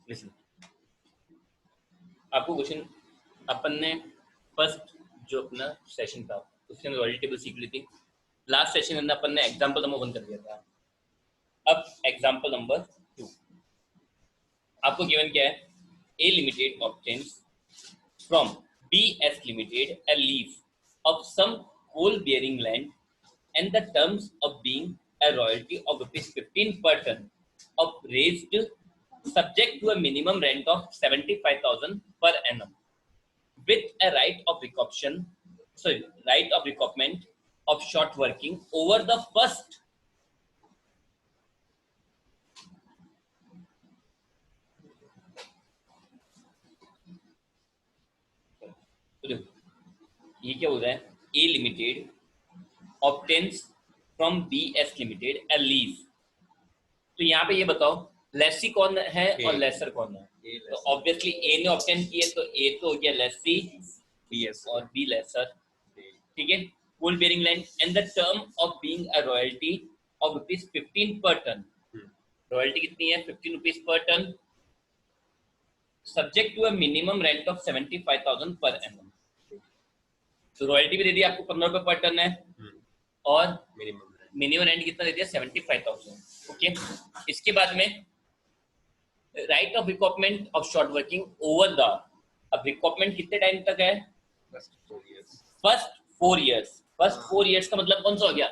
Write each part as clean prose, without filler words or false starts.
Listen, आपको question, अपन ने first जो अपना सेशन था उसके अंदर रॉयल्टी टेबल सीख ली थी। लास्ट सेशन के अंदर अपन ने एग्जांपल नंबर 1 कर दिया था। अब एग्जांपल नंबर 2 आपको गिवन क्या है, A limited obtains from BS limited a lease of some coal bearing land and the terms of being a royalty of rupees 15 per ton of raised subject to a minimum rent of 75,000 per annum with a right of recoupment of short working over the first तो देखो ये क्या हो रहा है, A limited obtains from BS limited a lease. तो यहाँ पे ये बताओ लेसी कौन है और लेसर कौन है? तो ऑब्वियसली ए ने ऑब्टेन किए तो ए तो हो गया लेसी BS और बी लेसर, ठीक है। Coal bearing land and the term of being a royalty of rupees 15 per ton. Royalty कितनी है? 15 rupees per ton, subject to a minimum rent of 75,000 per annum. तो रॉयल्टी भी दे दी आपको 15 रुपए पर टन है और मिनिमम रेंट कितना दे दिया? 75,000। ओके, इसके बाद में right of recoupment of short working over the, अब रिकॉपमेंट कितने टाइम तक है? First 4 years. फर्स्ट 4 इयर्स का मतलब कौन सा हो गया?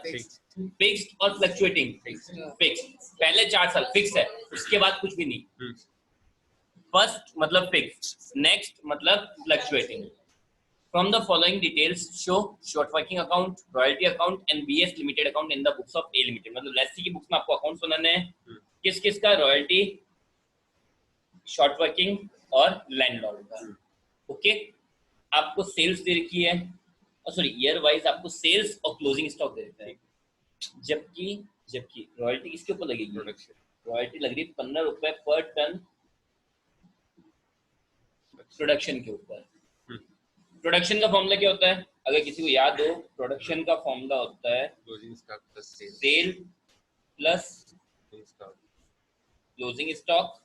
फिक्स्ड और फ्लक्चुएटिंग। फिक्स्ड पहले 4 साल फिक्स है, उसके बाद कुछ भी नहीं। फर्स्ट मतलब फिक्स्ड, नेक्स्ट मतलब fluctuating. From the following details show short working account, royalty account and BS limited account in the books of A limited। मतलब लेसी की बुक्स में आपको अकाउंट्स बनाने हैं, किस किस का? रॉयल्टी, शॉर्ट वर्किंग और लैंडलॉर्ड का। ओके, आपको सेल्स दे रखी है, और सॉरी ईयर वाइज आपको सेल्स और क्लोजिंग स्टॉक दे देता है। जबकि रॉयल्टी किसके ऊपर लगेगी? रॉयल्टी लग रही है 15 रुपए पर टन प्रोडक्शन के ऊपर। प्रोडक्शन का फॉर्मूला क्या होता है? अगर किसी को याद हो, प्रोडक्शन का फॉर्मूला होता है sale plus closing stock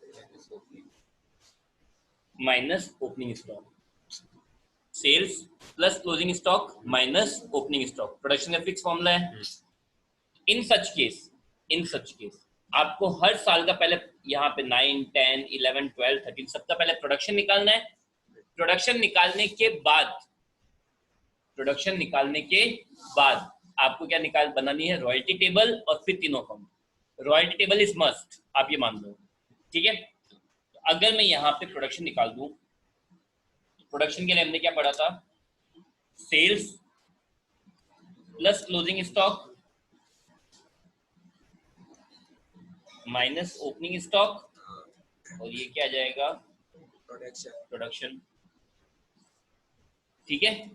minus opening stock. Sales plus closing stock minus opening stock production का फिक्स फॉर्मूला है। इन सच केस आपको हर साल का पहले यहाँ पे 9, 10, 11, 12, 13 सबका पहले प्रोडक्शन निकालना है। प्रोडक्शन निकालने के बाद आपको क्या बनानी है? रॉयल्टी टेबल और फिर तीनों account. Royalty table is must, आप ये मान लो, ठीक है। तो अगर मैं यहाँ पे प्रोडक्शन निकाल दूं, प्रोडक्शन के लिए हमने क्या पढ़ा था? Sales plus closing stock minus opening stock, और ये क्या आ जाएगा? प्रोडक्शन। ठीक है,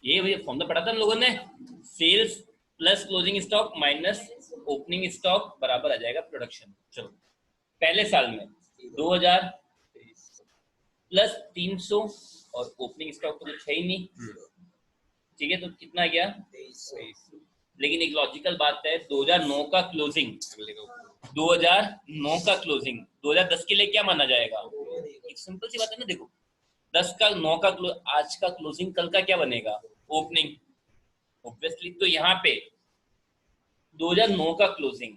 ये फॉर्मूला पढ़ा था हम लोगों ने, sales plus closing stock minus opening stock बराबर आ जाएगा प्रोडक्शन। चलो, पहले साल में 2000 प्लस 300 और ओपनिंग स्टॉक तो कुछ है ही नहीं, ठीक है, तो कितना गया? 23। लेकिन एक लॉजिकल बात है, 2009 का क्लोजिंग 2010 के लिए क्या माना जाएगा? एक सिंपल सी बात है ना, देखो 10 का 9 का आज का क्लोजिंग कल का क्या बनेगा? Opening, obviously. तो यहाँ पे 2009 का क्लोजिंग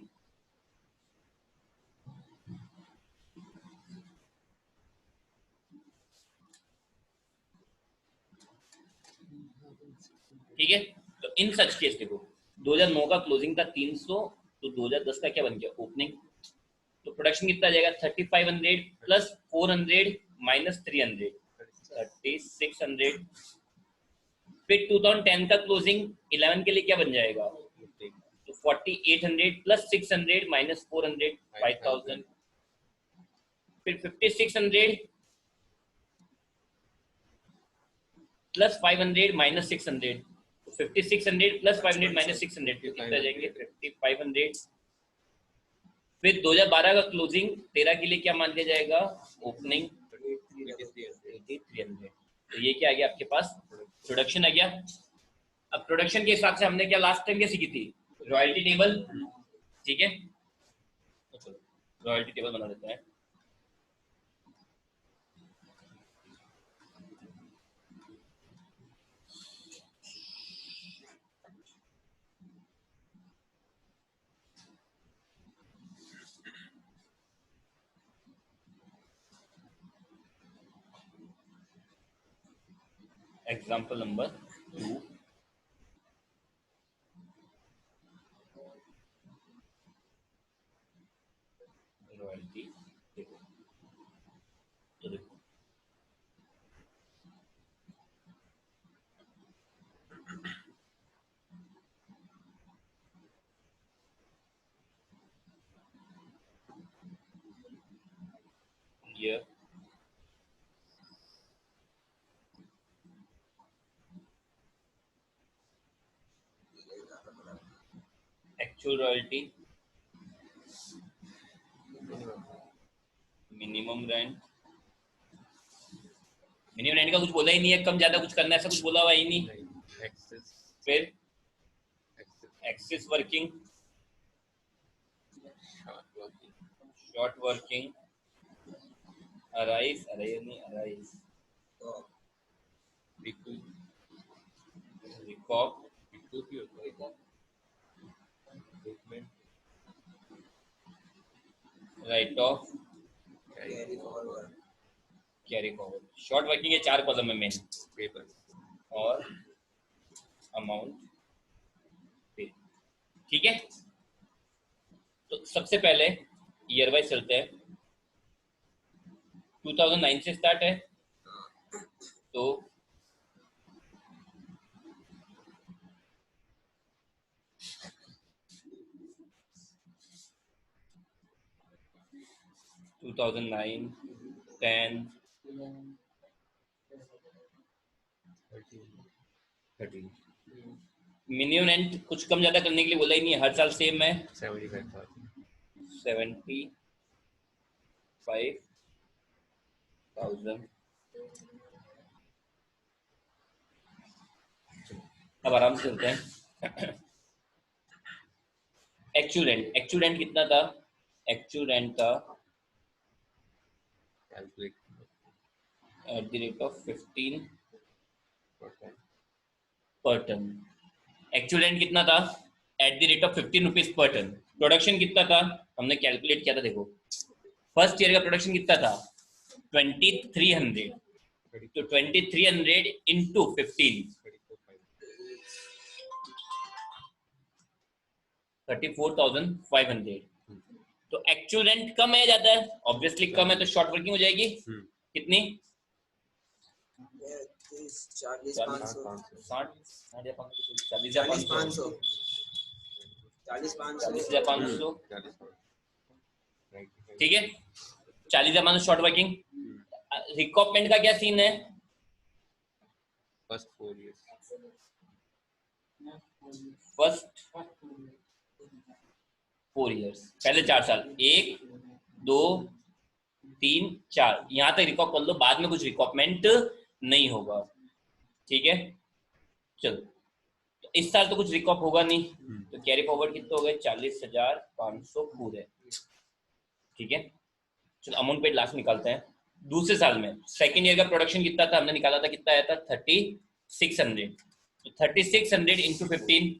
ठीक है। तो इन सच केस देखो 2009 का क्लोजिंग था 300, तो 2010 का क्या बन गया? ओपनिंग। तो प्रोडक्शन कितना आ जाएगा? 3500 प्लस 400 माइनस 300, 3600। फिर 2010 का क्लोजिंग 11 के लिए क्या बन जाएगा? तो 4800 प्लस 600 माइनस 400, 5000। फिर 5600 प्लस 500 माइनस 600, तो 5600 प्लस 500 माइनस 600 कितना जाएंगे? 5500। फिर 2012 का क्लोजिंग 13 के लिए क्या मान लिया जाएगा? ओपनिंग 8300। तो ये क्या आ गया आपके पास? प्रोडक्शन आ गया। अब प्रोडक्शन के हिसाब से हमने क्या लास्ट टाइम क्या सीखी थी? रॉयल्टी टेबल, ठीक है। रॉयल्टी टेबल बना देते हैं। Example number 2, royalty table. तो देखो ये actual royalty, minimum rent. Minimum rent का कुछ बोला ही नहीं है, कम ज्यादा कुछ करना है ऐसा कुछ बोला हुआ ही नहीं। फिर excess working, short working, arise नहीं arise, recoup, write off, carry forward. Short working के 4 कॉलम है मेन, और अमाउंट पे। ठीक है, तो सबसे पहले ईयर वाइज चलते हैं। 2009 से स्टार्ट है, तो 2009, 10, 13। मिनिमम रेंट कुछ कम ज्यादा करने के लिए बोला ही नहीं है, हर साल सेम है 75,000। अब आराम से चलते हैं। एक्चुअल रेंट कितना था? एक्चुअल रेंट था at the rate of 15 per ton. Actual rent कितना था? At the rate of 15 rupees per ton. Production कितना था? हमने कैलकुलेट किया था, देखो फर्स्ट ईयर का प्रोडक्शन कितना था? 2300। तो 2300 इंटू 15, 34,500। तो एक्चुअल रेंट कम है ज्यादा है? ऑब्वियसली कम है, तो शॉर्ट वर्किंग हो जाएगी कितनी? 40,500। ठीक है, 40,500 शॉर्ट वर्किंग। रिकॉपमेंट का क्या सीन है? फर्स्ट 4 इयर्स, पहले 4 साल, 1, 2, 3, 4, यहां तक रिकॉप कर लो, बाद में कुछ रिकॉपमेंट नहीं होगा। ठीक है, चलो तो इस साल तो कुछ रिकॉप होगा नहीं, तो कैरी फॉरवर्ड कितना हो गए? 40,500 पूरे। ठीक है, चलो अमाउंट पेड लास्ट निकालते हैं। दूसरे साल में सेकेंड ईयर का प्रोडक्शन कितना था? हमने निकाला था, कितना आया था? 3600। तो 3600 इंटू 15,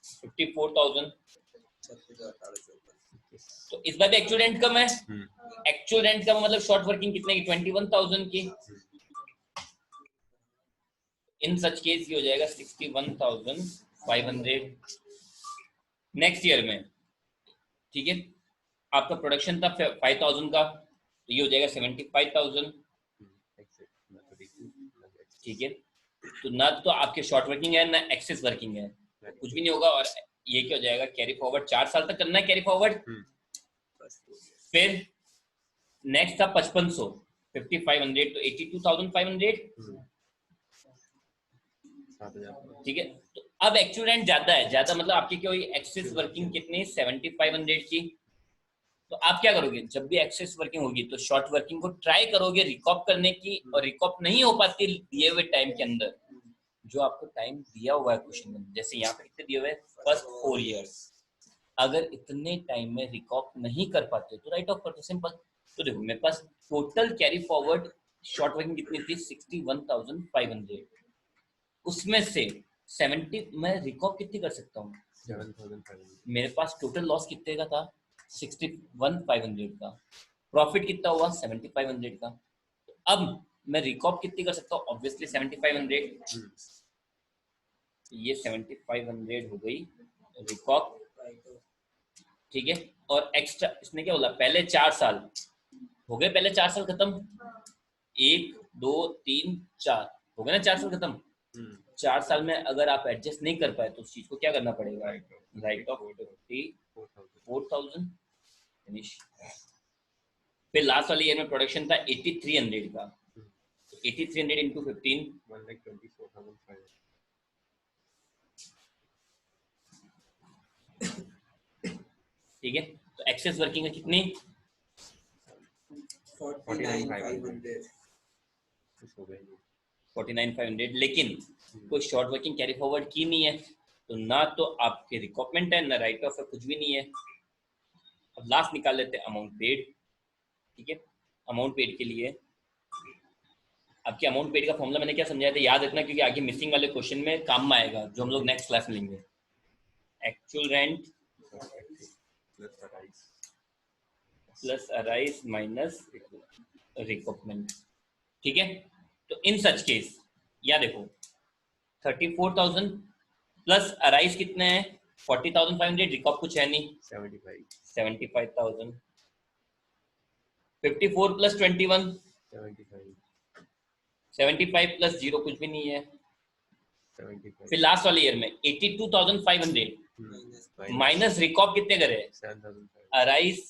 54,000। तो इस बार भी एक्चुअल रेंट कम है। एक्चुअल रेंट कम मतलब शॉर्ट वर्किंग कितने की? 21,000 की। इन सच केस ये हो जाएगा 61,500 नेक्स्ट ईयर में। ठीक है, आपका प्रोडक्शन था 5,000 का, तो ये हो जाएगा 75,000। ठीक है, तो ना तो आपके शॉर्ट वर्किंग है ना एक्सेस वर्किंग है, कुछ भी नहीं होगा। और ये क्या हो जाएगा? कैरी फॉरवर्ड 4 साल तक करना है कैरी फॉरवर्ड। फिर नेक्स्ट था 5500, 5500, तो 82,500। ठीक है, तो अब एक्चुअल रेंट ज्यादा है, ज्यादा मतलब आपकी क्या हुई? एक्सेस वर्किंग कितनी? 7500 की। तो आप क्या करोगे? जब भी एक्सेस वर्किंग होगी तो शॉर्ट वर्किंग को ट्राई करोगे रिकॉप करने की, और रिकॉप नहीं हो पाती दिए हुए टाइम के अंदर, जो आपको टाइम दिया हुआ है क्वेश्चन में, जैसे यहाँ पे कितने दिए हुए? First 4 years. अगर इतने टाइम में रिकॉप नहीं कर पाते तो राइट ऑफ कर दो, सिंपल। तो देखो मेरे पास total carry forward short working कितनी थी 61,500, उसमें से 70 मैं रिकॉप कितनी कर सकता हूँ 7,500। मेरे पास टोटल लॉस कितने का था 61,500 का, प्रॉफिट कितना हुआ 7,500 का। तो अब मैं रिकॉप कितनी कर सकता हूँ ऑब्वियसली 7,500, ये 7,500 हो गई रिकॉप, ठीक है। और एक्स्ट्रा इसने क्या बोला पहले 4 साल हो गए, पहले 4 साल खत्म, 1 2 3 4 हो गए ना 4 साल खत्म। 4 साल में अगर आप एडजस्ट नहीं कर पाए तो उस चीज को क्या करना पड़ेगा, राइट ऑफ 54,000 फिनिश। फिर लास्ट वाले ईयर में प्रोडक्शन था 8,300 का, 8,300 इंटू 15 1,24,500। ठीक है। तो एक्सेस वर्किंग है कितनी 49,500। 49,500, लेकिन कोई शॉर्ट वर्किंग कैरी फॉरवर्ड की नहीं है, तो ना तो आपके रिकॉर्डमेंट है ना राइट ऑफ है, कुछ भी नहीं है। अब लास्ट निकाल लेते हैं अमाउंट पेड, ठीक है। अमाउंट पेड के लिए आपके अमाउंट पेड का फॉर्मूला मैंने क्या समझाया था याद रखना, क्योंकि आगे मिसिंग वाले क्वेश्चन में काम में आएगा जो हम लोग नेक्स्ट क्लास में लेंगे। Actual rent plus arise minus recoupment, ठीक है। तो इन सच केस या देखो 34,000 प्लस अराइज कितने हैं 40,500, रिकॉर्ड कुछ है नहीं 75,000, 54 प्लस 21 75 प्लस 0 कुछ भी नहीं है। फिर लास्ट वाले ईयर में 82,500 माइनस रिकॉप कितने करे, अराइज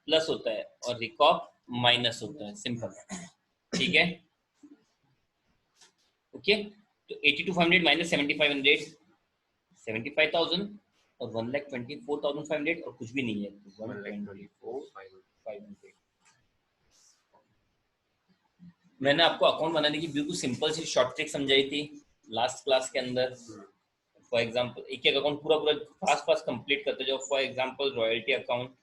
प्लस होता है और रिकॉप माइनस होता है, सिंपल, ठीक है। ओके, तो 82,500 माइनस 75,500 75,000 और 1,24,500 और कुछ भी नहीं है तो 1,24,500। मैंने आपको अकाउंट बनाने की बिल्कुल सिंपल सी शॉर्ट ट्रिक समझाई थी लास्ट क्लास के अंदर। फॉर एग्जांपल एक एक अकाउंट पूरा पूरा फास्ट फास्ट कंप्लीट करते जाओ। फॉर एग्जांपल रॉयल्टी अकाउंट,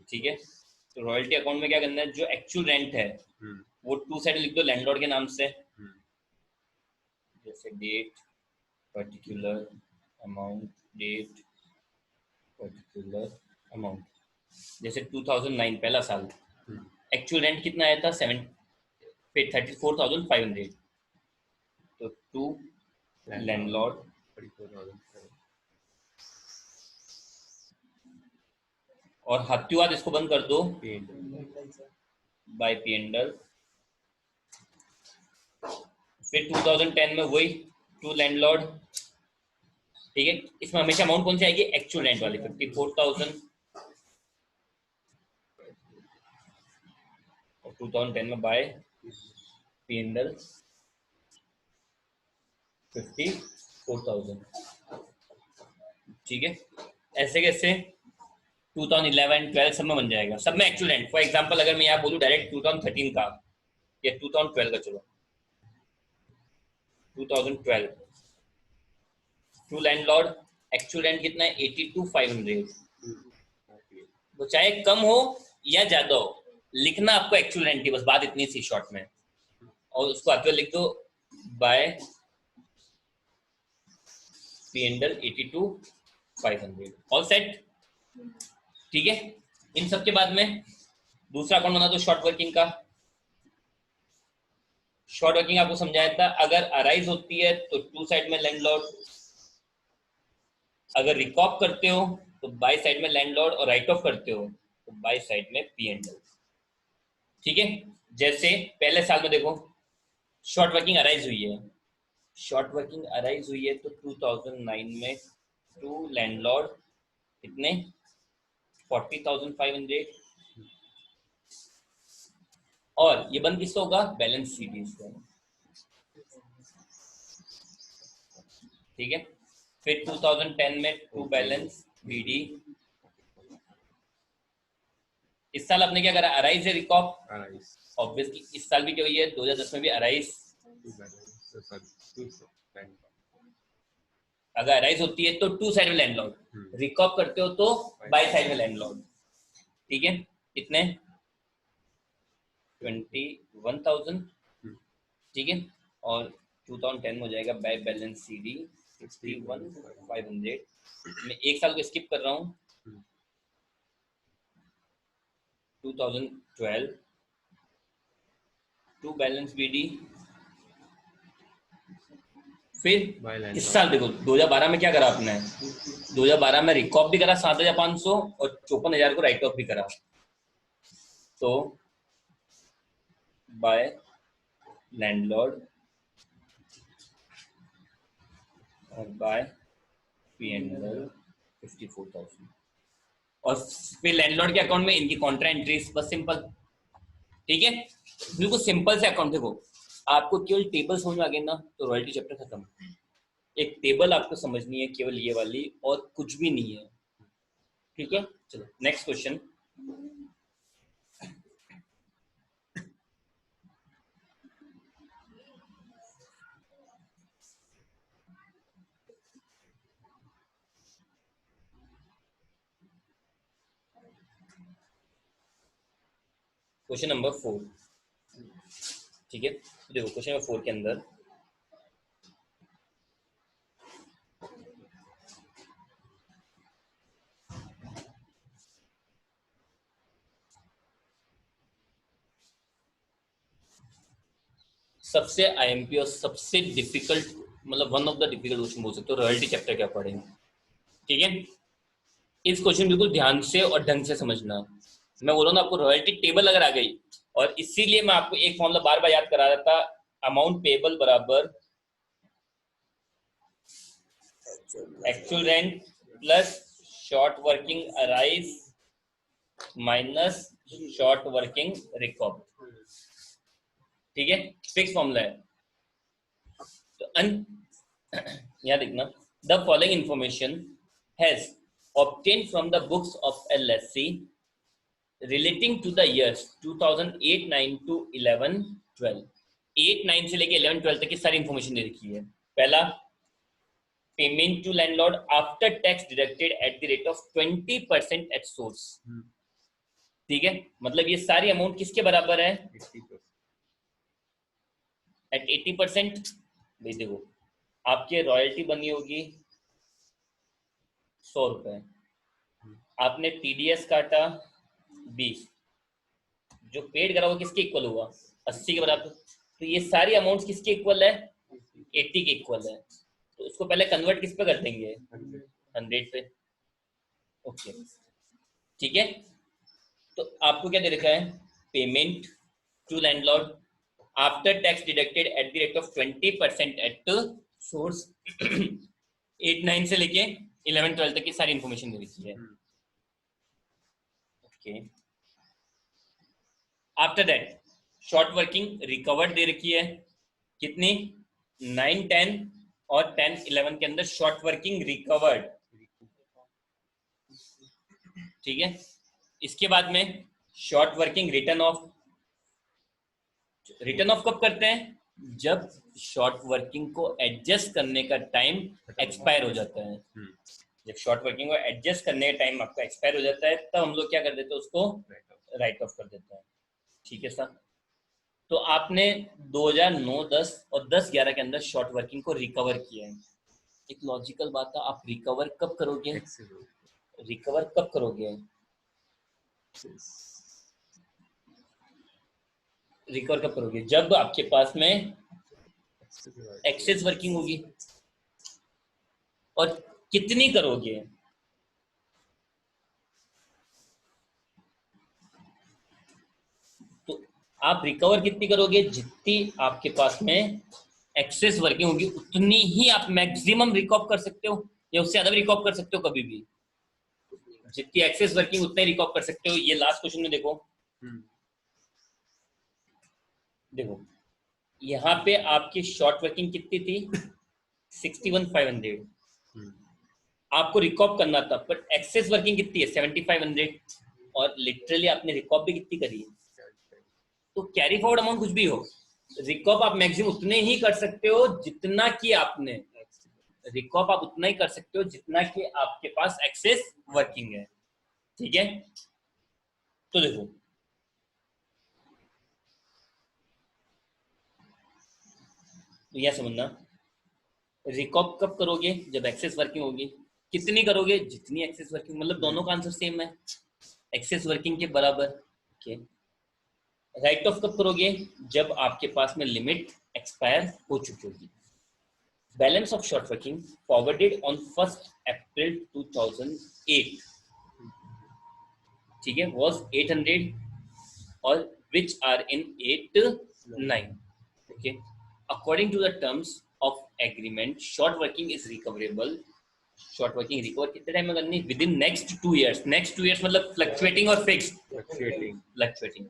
ठीक है। तो रॉयल्टी अकाउंट में क्या करना है, जो एक्चुअल रेंट है वो टू साइड लिख दो लैंडलॉर्ड के नाम से, जैसे date particular amount, date particular amount, जैसे 2009 पहला साल एक्चुअल रेंट कितना आया था 34,500, तो टू लैंडलॉर्ड और हत्युआद इसको बंद कर दो बाय पीएंडल। फिर 2010 में वही टू लैंडलॉर्ड, ठीक है। इसमें हमेशा अमाउंट कौन सी आएगी, एक्चुअल रेंट वाली 54,000 और 2010 में बाय पीएंडल 54,000, ठीक है। ऐसे कैसे 2011 12 सब में बन जाएगा, सब में एक्चुअल रेंट। फॉर एग्जांपल अगर मैं यहाँ बोलूँ डायरेक्ट 2013 का या 2012 का, चलो 2012 टू लैंडलॉर्ड एक्चुअल रेंट कितना है 82,500, वो चाहे कम हो या ज्यादा हो, लिखना आपको एक्चुअल रेंट की बस बात इतनी सी शॉर्ट में, और उसको आते हुए लिख दो बाय पीएंडल 82,500, ऑल सेट, ठीक है। इन सब के बाद में दूसरा अकाउंट बना दो शॉर्ट वर्किंग का। शॉर्ट वर्किंग आपको समझाया था, अगर अराइज होती है तो टू साइड में लैंडलॉर्ड, अगर रिकॉप करते हो तो बाई साइड में लैंडलॉर्ड और राइट ऑफ करते हो तो बाई साइड में पीएंडल, ठीक है। जैसे पहले साल में देखो शॉर्ट वर्किंग अराइज हुई है, शॉर्ट वर्किंग अराइज हुई है तो 2009 में टू लैंडलॉर्ड कितने 40,500, और ये बंद किससे होगा, बैलेंस शीट से, ठीक है। फिर 2010 में टू बैलेंस बीडी। इस साल आपने क्या करा, अराइज है रिकॉप, ऑब्वियसली इस साल भी क्या हुई है 2010 में भी अराइज, अगर अराइज होती है तो टू साइड में लैंडलॉर्ड, रिकॉप करते हो तो बाय साइड में लैंडलॉर्ड। ठीक है, कितने 21,000। ठीक है, और 2010 हो जाएगा बाय बैलेंस सीडी 61,500। मैं एक साल को स्किप कर रहा हूँ, 2012 टू बैलेंस बीडी। फिर इस साल देखो 2012 में क्या करा आपने, 2012 में रिकॉप भी करा 7,500 और 54,000 को राइट ऑफ भी करा। तो बाय लैंडलॉर्ड और बाय P&L 54,000। और फिर लैंडलॉर्ड के अकाउंट में इनकी कॉन्ट्रा एंट्रीज, बस सिंपल। ठीक है, बिल्कुल सिंपल से अकाउंट। देखो आपको केवल टेबल समझ में आ गए ना तो रॉयल्टी चैप्टर खत्म। एक टेबल आपको समझनी है केवल ये वाली, और कुछ भी नहीं है। ठीक है, चलो नेक्स्ट क्वेश्चन। Question number 4। ठीक है, देखो क्वेश्चन नंबर 4 के अंदर सबसे आईएमपी और सबसे डिफिकल्ट, मतलब one of the difficult question बोल सकते हो, रॉयल्टी चैप्टर क्या पढ़ेंगे। ठीक है, इस क्वेश्चन बिल्कुल ध्यान से और ढंग से समझना। मैं बोल रहा हूँ ना, आपको रॉयल्टी टेबल अगर आ गई, और इसीलिए मैं आपको एक फॉर्मूला बार बार याद करा रहा था, अमाउंट पेबल बराबर actual rent plus short working arise minus short working recoup. ठीक है, फिक्स फॉर्मूला है। तो यहाँ देखना, the following information has obtained from the books of LSC relating to the years 2008-9 to 11-12। 8-9 से लेके 11-12 तक की सारी इंफॉर्मेशन दे रखी है। पहला, payment to landlord after tax deducted at the rate of 20% at source. ठीक है, मतलब ये सारी अमाउंट किसके बराबर है, 80%। एट 80%। भाई देखो आपके रॉयल्टी बनी होगी 100 रुपए, आपने टीडीएस काटा 20, जो पेड करा वो किसके इक्वल हुआ, 80 के बराबर। तो ये सारी अमाउंट किसके इक्वल है, 80 के इक्वल है। तो उसको पहले कन्वर्ट किस पे कर देंगे, 100 पे। ओके, ठीक है। तो आपको क्या दे रखा है, payment to landlord after tax deducted at the rate of 20% at source. 8-9 से लेके 11-12 तक की सारी इंफॉर्मेशन दे रखी है। Okay, after that short working recovered दे रखी है, कितनी 9-10 और 10-11 के अंदर शॉर्ट वर्किंग रिकवर्ड। ठीक है, इसके बाद में short working return of. Return of कब करते हैं, जब शॉर्ट वर्किंग को एडजस्ट करने का टाइम एक्सपायर हो जाता है। जब शॉर्ट वर्किंग को एडजस्ट करने का टाइम आपका एक्सपायर हो जाता है, तब हम लोग क्या कर देते हैं, उसको राइट ऑफ कर देते हैं। ठीक है सर। तो आपने 2009-10 और 10-11 के अंदर शॉर्ट वर्किंग को रिकवर किया है। एक लॉजिकल बात है, आप रिकवर कब करोगे, रिकवर कब करोगे, रिकवर कब करोगे, जब आपके पास में एक्सेस वर्किंग होगी। और कितनी करोगे, तो आप रिकवर कितनी करोगे, जितनी आपके पास में एक्सेस वर्किंग होगी उतनी ही आप मैक्सिमम रिकॉप कर सकते हो, या उससे ज्यादा भी रिकॉप कर सकते हो कभी भी। जितनी एक्सेस वर्किंग उतना ही रिकॉप कर सकते हो। ये लास्ट क्वेश्चन में देखो, देखो यहाँ पे आपकी शॉर्ट वर्किंग कितनी थी, 61,500। आपको रिकॉप करना था, पर एक्सेस वर्किंग कितनी है, 7,500। और लिटरली आपने रिकॉप भी कितनी करी है। तो कैरी फॉरवर्ड अमाउंट कुछ भी हो, रिकॉप आप मैक्सिमम उतने ही कर सकते हो जितना कि आपने रिकॉप आप उतना ही कर सकते हो जितना कि आपके पास एक्सेस वर्किंग है, ठीक है। तो देखो तो यह समझना, रिकॉप कब करोगे, जब एक्सेस वर्किंग होगी। कितनी करोगे, जितनी एक्सेस वर्किंग, मतलब दोनों का आंसर सेम है, एक्सेस वर्किंग के बराबर, ओके। राइट ऑफ कब करोगे, जब आपके पास में लिमिट एक्सपायर हो चुकी होगी। Balance of short working forwarded on 1 अप्रैल 2008, ठीक है, was 800 or which are in 8-9, okay. According to the terms of agreement, short working is recoverable. Short working recover कितने टाइम में करनी, with in next 2 years। Next 2 years मतलब fluctuating और fixed, fluctuating,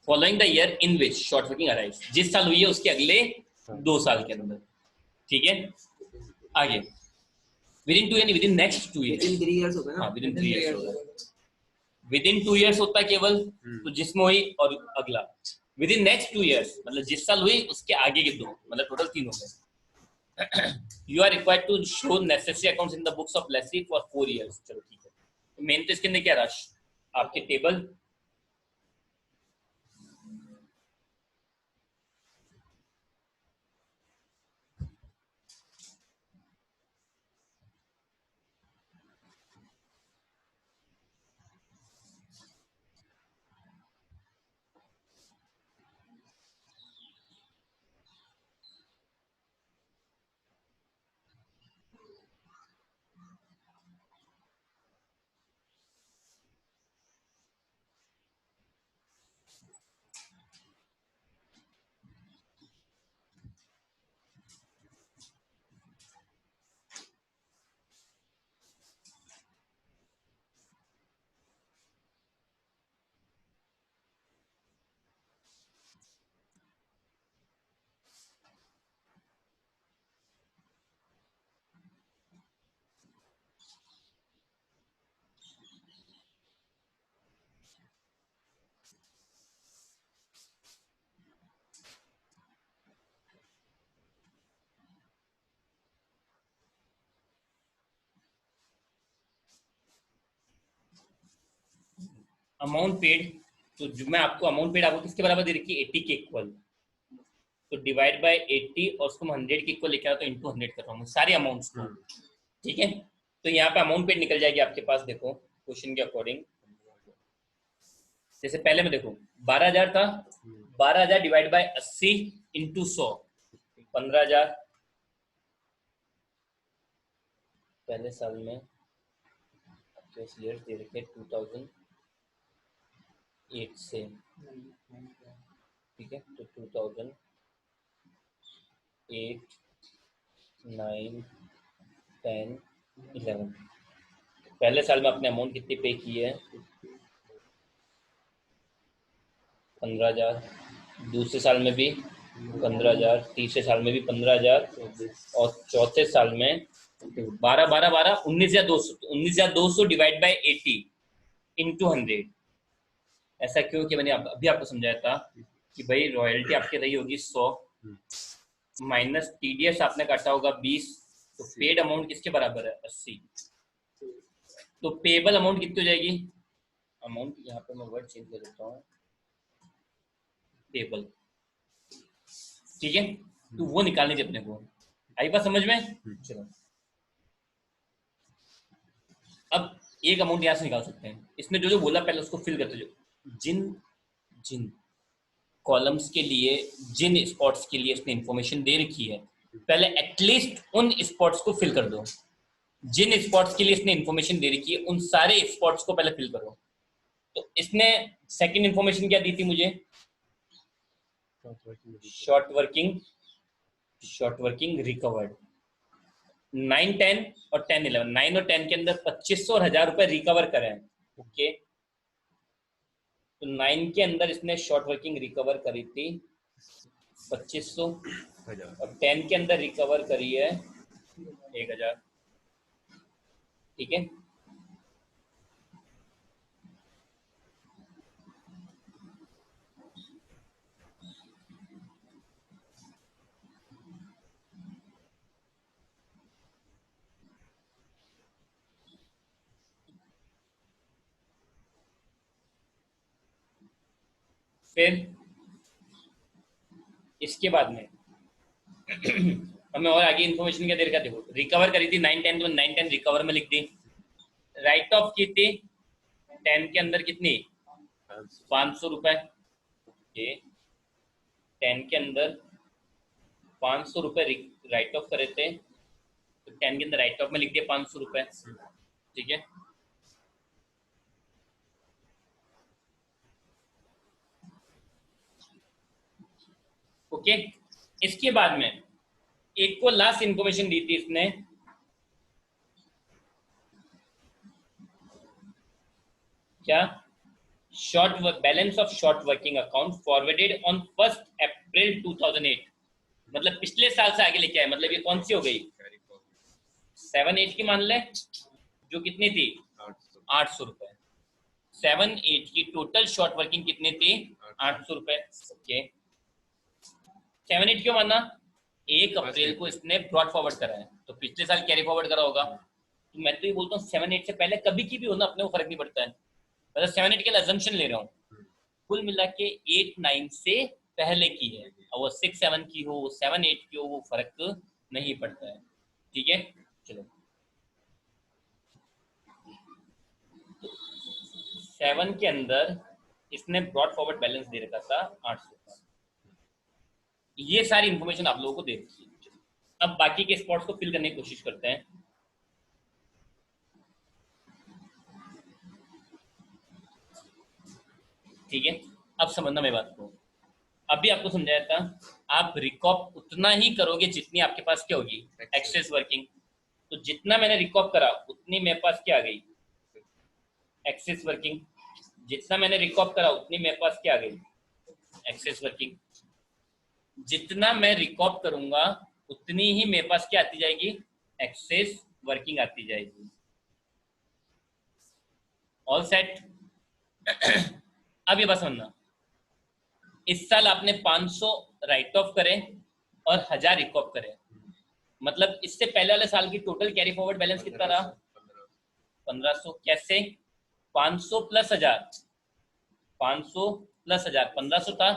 following the year in which short working arrives, जिस साल हुई है उसके अगले 2 साल के अंदर, ठीक है। आगे विद इन 2 यानी with in next 2 years, with in 3 years होगा ना, हाँ विद इन 3 years होगा। विद इन 2 years होता है केवल, तो जिसमें हुई और अगला। विद इन नेक्स्ट 2 years मतलब जिस साल हुई उसके आगे के 2, मतलब टोटल 3 हो गए। You are required to show necessary accounts in the books of lessee for 4 years। चलो ठीक है, मेन तो इसके अंदर क्या रहा, आपके टेबल, अमाउंट पेड, तो जो मैं आपको अमाउंट पेड आपको किसके बराबर दे रखी है, 80 के इक्वल, तो डिवाइड बाय 80 और उसको मैं 100 के इक्वल लेके आता हूँ, इंटू 100 कर रहा हूँ सारे अमाउंट्स को, ठीक है। तो यहाँ पे अमाउंट पेड निकल जाएगी आपके पास, देखो क्वेश्चन के अकॉर्डिंग, जैसे पहले में देखो 12,000 था, 12,000 डिवाइड बाय 80 इंटू 100, 15,000। पहले साल में दे रखे 2008 से, ठीक है, तो 2008, 9, 10, 11, पहले साल में अपने अमाउंट कितनी पे की है, 15,000, दूसरे साल में भी 15,000, तीसरे साल में भी 15,000, और चौथे साल में 12, 12, 12, 19,200, 19,200 डिवाइड बाय 80 इंटू 100। ऐसा क्यों कि मैंने अभी आपको समझाया था कि भाई रॉयल्टी आपकी रही होगी 100 माइनस टीडीएस आपने काटा होगा 20, तो पेड अमाउंट किसके बराबर है, 80। तो पेबल अमाउंट कितनी हो जाएगी, अमाउंट यहाँ पे मैं वर्ड चेंज कर देता हूँ, पेबल, ठीक है। तो वो निकालनी थी अपने को, आई बात समझ में। चलो अब एक अमाउंट यहाँ से निकाल सकते हैं, इसमें जो जो बोला पहले उसको फिल करते जाओ, जिन जिन कॉलम्स के लिए, जिन स्पॉट्स के लिए इसने इंफॉर्मेशन दे रखी है, पहले एटलीस्ट उन स्पॉट्स को फिल कर दो। जिन स्पॉट्स के लिए इसने इंफॉर्मेशन दे रखी है उन सारे स्पॉट्स को पहले फिल करो। तो इसने सेकंड इंफॉर्मेशन क्या दी थी मुझे, शॉर्ट वर्किंग रिकवर्ड, 9, 10 और 10, 11, 9 और 10 के अंदर 2500 और 1,000 रुपए रिकवर करें, ओके। तो 9 के अंदर इसने शॉर्ट वर्किंग रिकवर करी थी 2500, और 10 के अंदर रिकवर करी है 1,000, ठीक है। फिर इसके बाद में हमें और आगे इन्फॉर्मेशन क्या दे रखा, देखो रिकवर करी थी 910 तो 910 रिकवर में लिख दी, राइट ऑफ की थी 10 के अंदर कितनी 500 रुपए, ये 10 के अंदर 500 रुपए राइट ऑफ करे थे, तो 10 के अंदर राइट ऑफ में लिख दिया 500 रुपए, ठीक है। ओके, इसके बाद में एक को लास्ट इंफॉर्मेशन दी थी इसने, क्या, short balance of short working account forwarded on 1 अप्रैल 2008, मतलब पिछले साल से आगे लेके आए, मतलब ये कौन सी हो गई 7-8 की मान ले, जो कितनी थी 800 रुपए, 7-8 की टोटल शॉर्ट वर्किंग कितनी थी 800 रुपए। ओके, 7-8 क्यों माना, 1 अप्रैल को इसने ब्रॉड फॉरवर्ड करा है, तो पिछले साल कैरी फॉरवर्ड करा होगा, तो मैं तो ये बोलता हूँ 7-8 से पहले कभी की भी हो ना, अपने को फर्क नहीं पड़ता है, मतलब 7-8 के लिए अजम्पशन ले रहा हूँ, कुल मिला के 8-9 से पहले की है, और वो 6-7 की हो 7-8 की हो, वो फर्क नहीं पड़ता है, ठीक है। चलो 7 के अंदर इसने ब्रॉड फॉरवर्ड बैलेंस दे रखा था 800 का, ये सारी इंफॉर्मेशन आप लोगों को दे रखी है। अब बाकी के स्पॉट्स को फिल करने की कोशिश करते हैं। ठीक है, अब समझना मेरी बात को, अभी आपको समझाया था, आप रिकॉप उतना ही करोगे जितनी आपके पास क्या होगी एक्सेस वर्किंग, तो जितना मैंने रिकॉप करा उतनी मेरे पास क्या आ गई एक्सेस वर्किंग, जितना मैंने रिकॉप करा उतनी मेरे पास क्या आ गई एक्सेस वर्किंग, जितना मैं रिकॉप करूंगा उतनी ही मेरे पास क्या आती जाएगी एक्सेस वर्किंग आती जाएगी। All set. अब ये बस समझना, इस साल आपने 500 राइट ऑफ करे और 1000 रिकॉप करे, मतलब इससे पहले वाले साल की टोटल कैरी फॉरवर्ड बैलेंस कितना रहा 1500। कैसे, 500 प्लस 1000, 500 प्लस 1000 1500 था,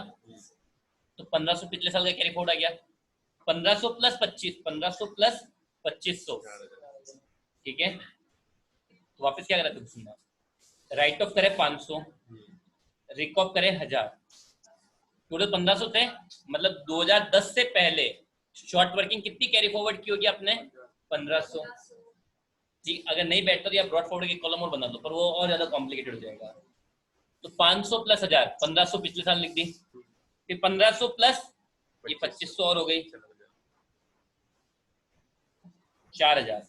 तो 1500 पिछले साल का कैरी फॉरवर्ड आ गया, 1500 प्लस 25, 1500 प्लस 2500, ठीक है। तो वापस क्या करा तुम सुनना, राइट ऑफ करे 500, रिकॉप करे 1000, टोटल 1500 थे, मतलब 2010 से पहले शॉर्ट वर्किंग कितनी कैरी फॉरवर्ड की होगी आपने 1500, जी। अगर नहीं बैठता तो आप ब्रॉड फॉरवर्ड की कॉलम और बना दो, पर वो और ज्यादा कॉम्प्लिकेटेड हो जाएगा। तो 500 प्लस 1000, 1500 पिछले साल लिख दी, फिर 1500 प्लस ये 2500 और हो गई 4000।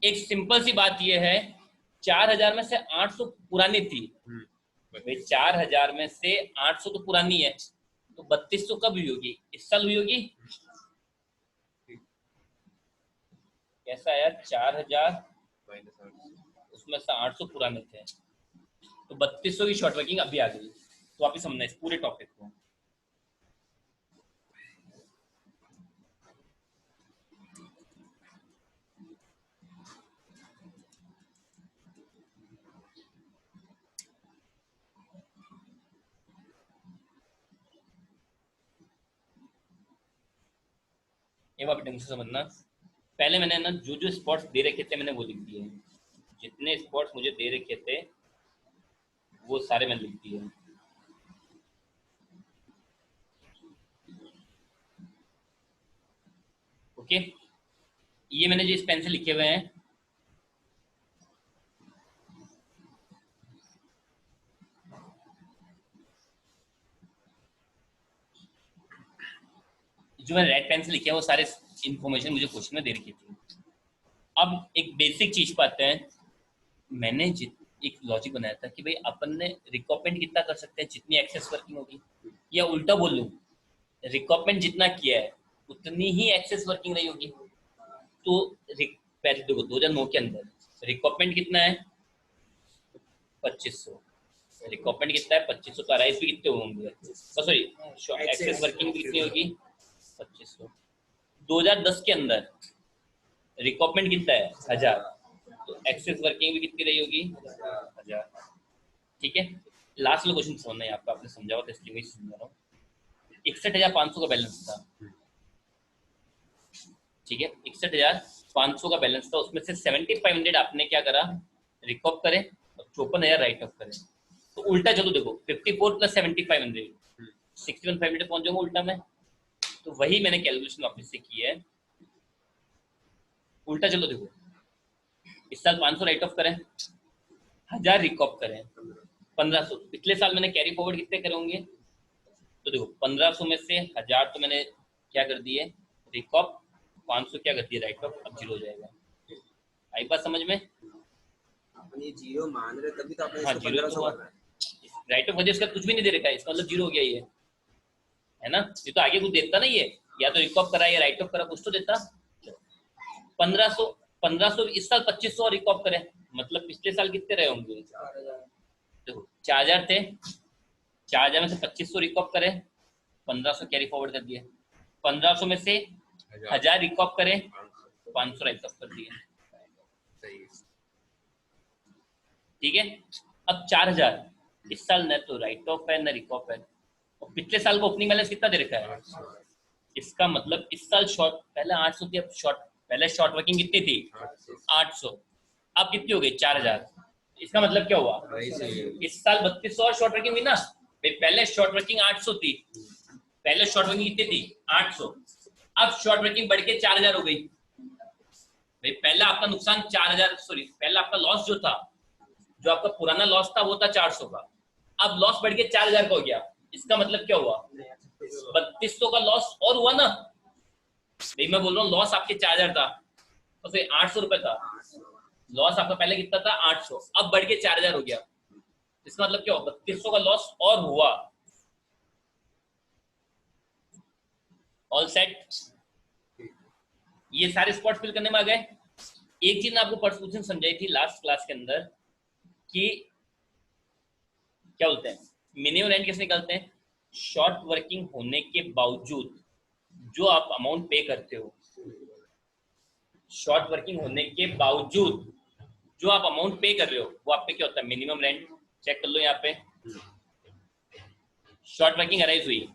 एक सिंपल सी बात ये है, 4000 में से 800 पुरानी थी भाई, 4000 में से 800 तो पुरानी है, तो 3200 कब हुई होगी, इस साल हुई होगी। कैसा आया 4000 उसमें से 800 पुराने थे, तो 3200 की शॉर्ट वर्किंग अभी आ गई। तो आप ही समझना इस पूरे टॉपिक को, ये आप ढंग से समझना। पहले मैंने ना जो जो स्पॉट्स दे रखे थे मैंने वो लिख दिए, जितने स्पॉट्स मुझे दे रखे थे वो सारे मैंने लिख दिए। ओके, ये मैंने जो इस पेन से लिखे हुए हैं, जो मैंने रेड पेन से लिखे हैं वो सारे इंफॉर्मेशन मुझे क्वेश्चन में दे रखी थी। अब एक बेसिक चीज पर आते हैं, मैंने एक लॉजिक बनाया था कि भाई अपन ने रिकॉपमेंट कितना कर सकते हैं जितनी एक्सेस वर्किंग होगी, या उल्टा बोल लूँ, रिकॉपमेंट जितना किया है उतनी ही एक्सेस वर्किंग रही होगी। तो पहले देखो 2009 के अंदर रिकॉपमेंट कितना है 2500, रिकॉपमेंट कितना है 2500, तो अराइज भी कितने होंगे, सॉरी एक्सेस वर्किंग भी कितनी होगी 2500। 2010 के अंदर रिकॉपमेंट कितना है 1000, तो एक्सेस वर्किंग भी कितनी रही होगी 1000, ठीक है। लास्ट वाला क्वेश्चन समझना है आपका, आपने समझा हुआ था इसलिए मैं समझा रहा हूँ। 61,500 का बैलेंस था, ठीक है, 61,500 का बैलेंस था, उसमें से 7,500 आपने क्या करा, रिकॉप करे, और 54,000 राइट ऑफ करे। तो उल्टा चलो देखो, 54 प्लस 7,500 61,500 पहुंच जाऊंगा उल्टा में। तो वही मैंने कैलकुलेशन वापस से की है। उल्टा चलो देखो, इस साल 500 राइट ऑफ करें, 1000 रिकॉप करें, 1500। पिछले साल मैंने कैरी फॉरवर्ड कितने करे होंगे, तो देखो 1500 में से 1000 तो मैंने क्या कर दिए रिकॉप, 500 क्या कर दिए राइट ऑफ, अब जीरो हो जाएगा। आई बात समझ में? अपन ये जीरो मान रहे तभी तो आपने हाँ, इसको जीरो 1500 कर रहा है। राइट ऑफ वजह इसका कुछ भी नहीं दे रखा है, इसका मतलब जीरो हो गया ये, है ना? ये तो आगे कुछ देता नहीं है, या तो रिकॉप करा या राइट ऑफ करा, कुछ तो देता। 1500 इस साल 2500 और रिकॉप करें, मतलब पिछले साल कितने रहे होंगे, देखो 4000 थे, 4000 में से 2500 रिकॉप करें, 1500 कैरी फॉरवर्ड कर दिए, 1500 में से 1000 रिकॉप करें, 500 राइट ऑफ कर दिए, ठीक है। अब 4000 इस साल न तो राइट ऑफ है न रिकॉप है, और पिछले साल को ओपनिंग बैलेंस कितना दे रखा है, इसका मतलब इस साल शॉर्ट पहले 800 थी, अब शॉर्ट पहले शॉर्ट वर्किंग कितनी थी 800, अब कितनी हो गई 4000। इसका मतलब क्या हुआ, इस साल 3200 और शॉर्ट वर्किंग हुई ना भाई, पहले शॉर्ट वर्किंग 800 थी, पहले शॉर्ट वर्किंग कितनी थी 800, अब शॉर्ट वर्किंग बढ़ के 4000 हो गई भाई। पहला आपका नुकसान 4000, सॉरी पहला आपका लॉस जो था, जो आपका पुराना लॉस था वो था 400 का, अब लॉस बढ़ के 4000 का हो गया। इसका मतलब क्या हुआ, 3200 का लॉस और हुआ ना भाई। मैं बोल रहा हूँ लॉस आपके 4000 था, तो फिर 800 रुपए था लॉस आपका, पहले कितना था 800, अब बढ़ के 4000 हो गया। इसका मतलब क्या हुआ, 3200 का लॉस और हुआ। ऑल सेट, ये सारे स्पॉट फिल करने में आ गए। एक चीज आपको परसेप्शन समझाई थी लास्ट क्लास के अंदर कि क्या बोलते हैं, मिनिमम रेंट कैसे निकालते हैं, शॉर्ट वर्किंग होने के बावजूद जो आप अमाउंट पे करते हो, शॉर्ट वर्किंग होने के बावजूद जो आप अमाउंट पे कर रहे हो वो आप पे क्या होता है, मिनिमम रेंट। चेक कर लो यहाँ पे, शॉर्ट वर्किंग अराइज हुई,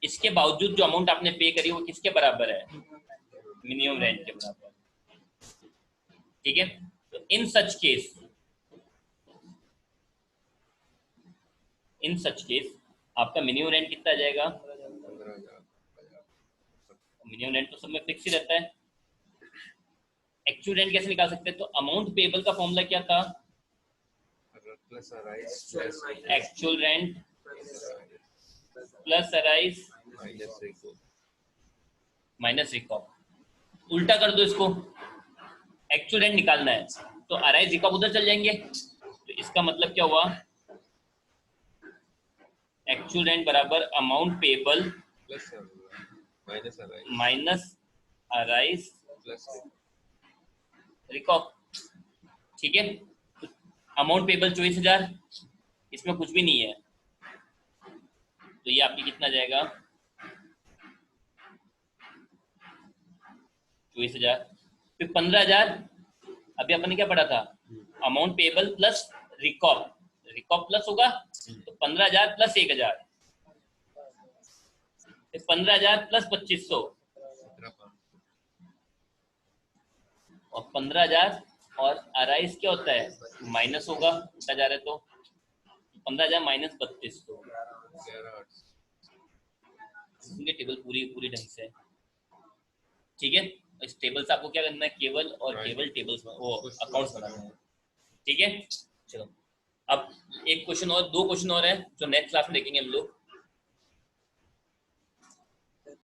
इसके बावजूद जो अमाउंट आपने पे करी वो किसके बराबर है, मिनिमम रेंट के बराबर, ठीक है। तो इन सच केस आपका मिनिमम रेंट कितना आ जाएगा, मिनिमम रेंट तो सब में फिक्स ही रहता है। एक्चुअल रेंट कैसे निकाल सकते हैं, तो अमाउंट पेबल का फॉर्मूला क्या था, actual rent plus arise minus recoup. उल्टा कर दो इसको, एक्चुअल रेंट निकालना है तो अराइज रिकॉप उधर चल जाएंगे, तो इसका मतलब क्या हुआ, एक्चुअल रेंट बराबर अमाउंट पेबल माइनस अराइज रिकॉप, ठीक है। तो अमाउंट पेबल 24,000, इसमें कुछ भी नहीं है, तो ये आपकी कितना जाएगा 24,000। फिर 15,000 अभी अपन ने क्या पढ़ा था, अमाउंट पेबल प्लस रिकॉप, रिकॉप प्लस होगा तो 15,000 प्लस 1,000, फिर 15,000 प्लस 2,500 और 15,000 और अराइज क्या होता है माइनस होगा, उल्टा जा रहा है तो 15,000 माइनस 3,200। टेबल पूरी ढंग से, ठीक है। इस टेबल से आपको क्या करना है, केवल और केवल टेबल्स वो अकाउंट्स बनाना है, ठीक है। चलो अब एक क्वेश्चन और, दो क्वेश्चन और है जो नेक्स्ट क्लास में देखेंगे हम लोग।